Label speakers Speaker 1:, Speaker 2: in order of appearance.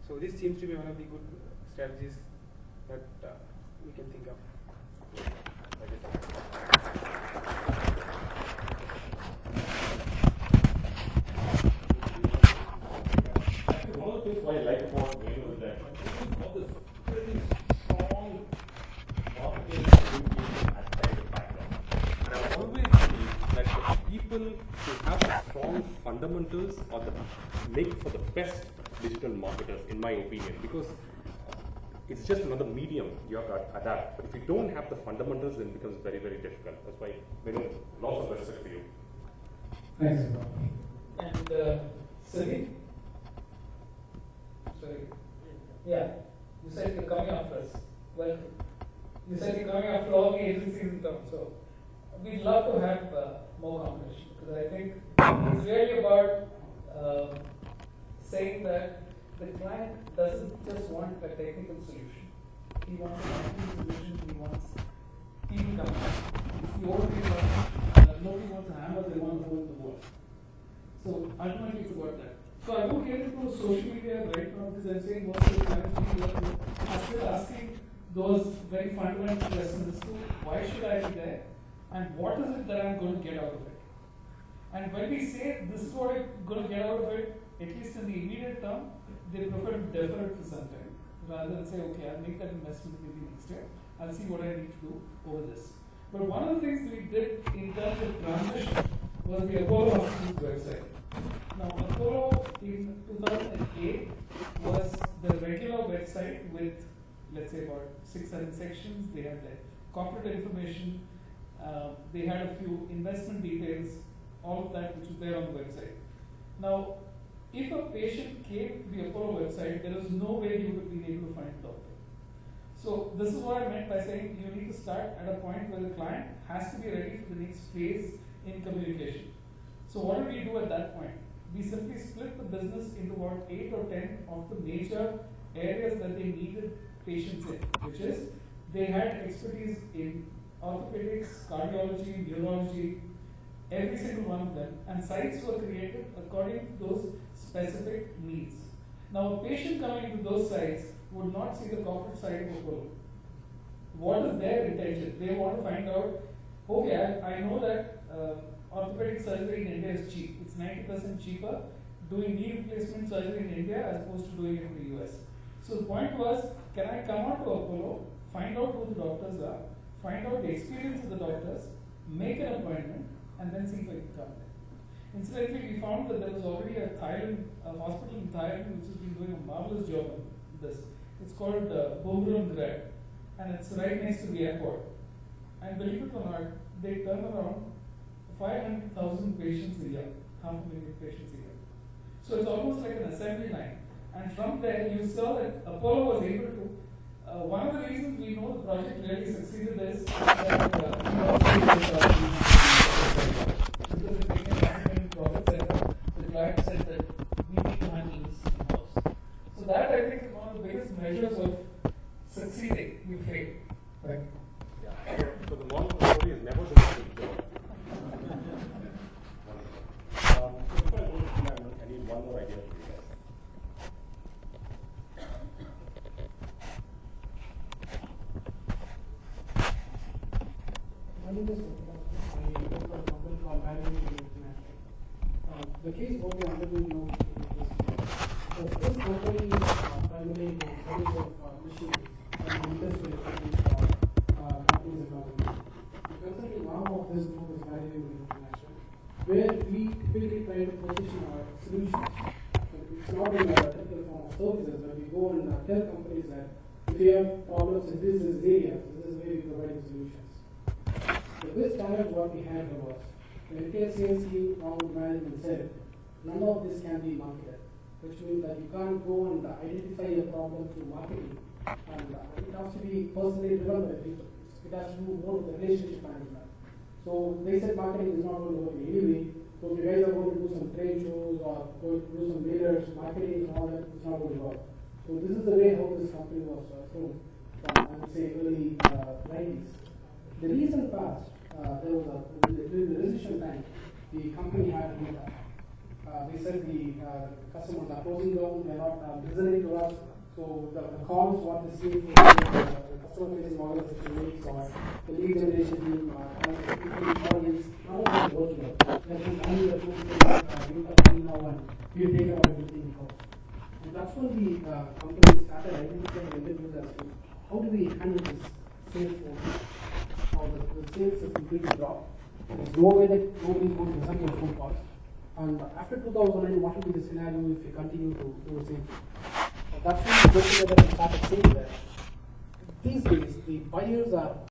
Speaker 1: So this seems to be one of the good strategies that we can think of.
Speaker 2: Actually, one of the things what I like about Venu is that of this pretty strong marketing communication aspect of background. And I've always believed that the people who have strong fundamentals are the make for the best digital marketers, in my opinion, because it's just another medium you have to adapt. But if you don't have the fundamentals, then it becomes very, very difficult. That's why Venu, lots of respect for you.
Speaker 3: Thanks, Bob. And Sari? Sorry. Yeah, you said you're coming after us. Well, you said you're coming after all the agencies in town, so we'd love to have more competition, because I think it's really about saying that the client doesn't just want a technical solution. He wants a technical solution, he wants people coming. If you only want, nobody wants a hammer, they want to hold the wall. So ultimately it's about that. So I won't get into social media right now, because I'm saying most of the time I'm still asking those very fundamental questions as to why should I be there and what is it that I'm going to get out of it. And when we say this is what I'm going to get out of it, at least in the immediate term, they prefer to defer it for some time rather than say, okay, I'll make that investment maybe next year. I'll see what I need to do over this. But one of the things we did in terms of transition was the Apollo Hospitals website. Now, Apollo in 2008 was the regular website with, let's say, about 6-7 sections. They had their corporate information, they had a few investment details, all of that which was there on the website. Now, if a patient came to the Apollo website, there was no way you would be able to find a doctor. So this is what I meant by saying you need to start at a point where the client has to be ready for the next phase in communication. So what did we do at that point? We simply split the business into about 8 or 10 of the major areas that they needed patients in, which is they had expertise in orthopedics, cardiology, neurology, every single one of them, and sites were created according to those specific needs. Now, a patient coming into those sites would not see the corporate side of Apollo. What is their intention? They want to find out, okay, I know that orthopedic surgery in India is cheap. It's 90% cheaper doing knee replacement surgery in India as opposed to doing it in the US. So the point was, can I come out to Apollo, find out who the doctors are, find out the experience of the doctors, make an appointment, and then see if I can come there. Incidentally, we found that there was already a hospital in Thailand which has been doing a marvelous job on this. It's called Bumrungrad, and it's right next to the airport. And believe it or not, they turn around 500,000 patients a year, 500,000 patients a year. So it's almost like an assembly line. And from there, you saw that Apollo was able to. One of the reasons we know the project really succeeded is that because it became a independent profit center, the client said that we need to handle this in-house. So that I think is one of the biggest measures of succeeding. You fail. Right?
Speaker 2: Yeah. So the moral of the story is never been a good job. So before I go to China, I need one more idea from you guys.
Speaker 4: My name is I work for a company called Value International. The case what we are undergoing now is this company primarily is studies of machines and industrial equipment for companies and government. The consulting arm of this group is Value International, where we typically try to position our solutions. It's not in a typical form of services, but we go and tell companies that if you have problems in this area, this is where we provide the solutions. The best challenge what we had was the retail sales team, along with management said, none of this can be marketed, which means that you can't go and identify a problem through marketing, and it has to be personally driven by people. It has to do more with the relationship management. So they said marketing is not going to work anyway. So if you guys are going to do some trade shows or going to do some mailers, marketing and all that, it's not going to work. So this is the way how this company was thrown from, I would say, early 90s. The recent past, during the recession time, the company had a meta. we said the customers are closing down, they're not listening to us. So the calls what the CFO, the customer facing organization makes, or the lead generation team, and the people in audience, none of them are working out. That is only the two people you come now and you take out everything in-house. And that's when the company started identifying vendors as to how do we handle this sales force. Now the sales has completely dropped. There is no way that nobody is going to listen to your phone calls. And after 2009, what will be the scenario if we continue to do the same thing? That's when we go together and started saying that these days the buyers are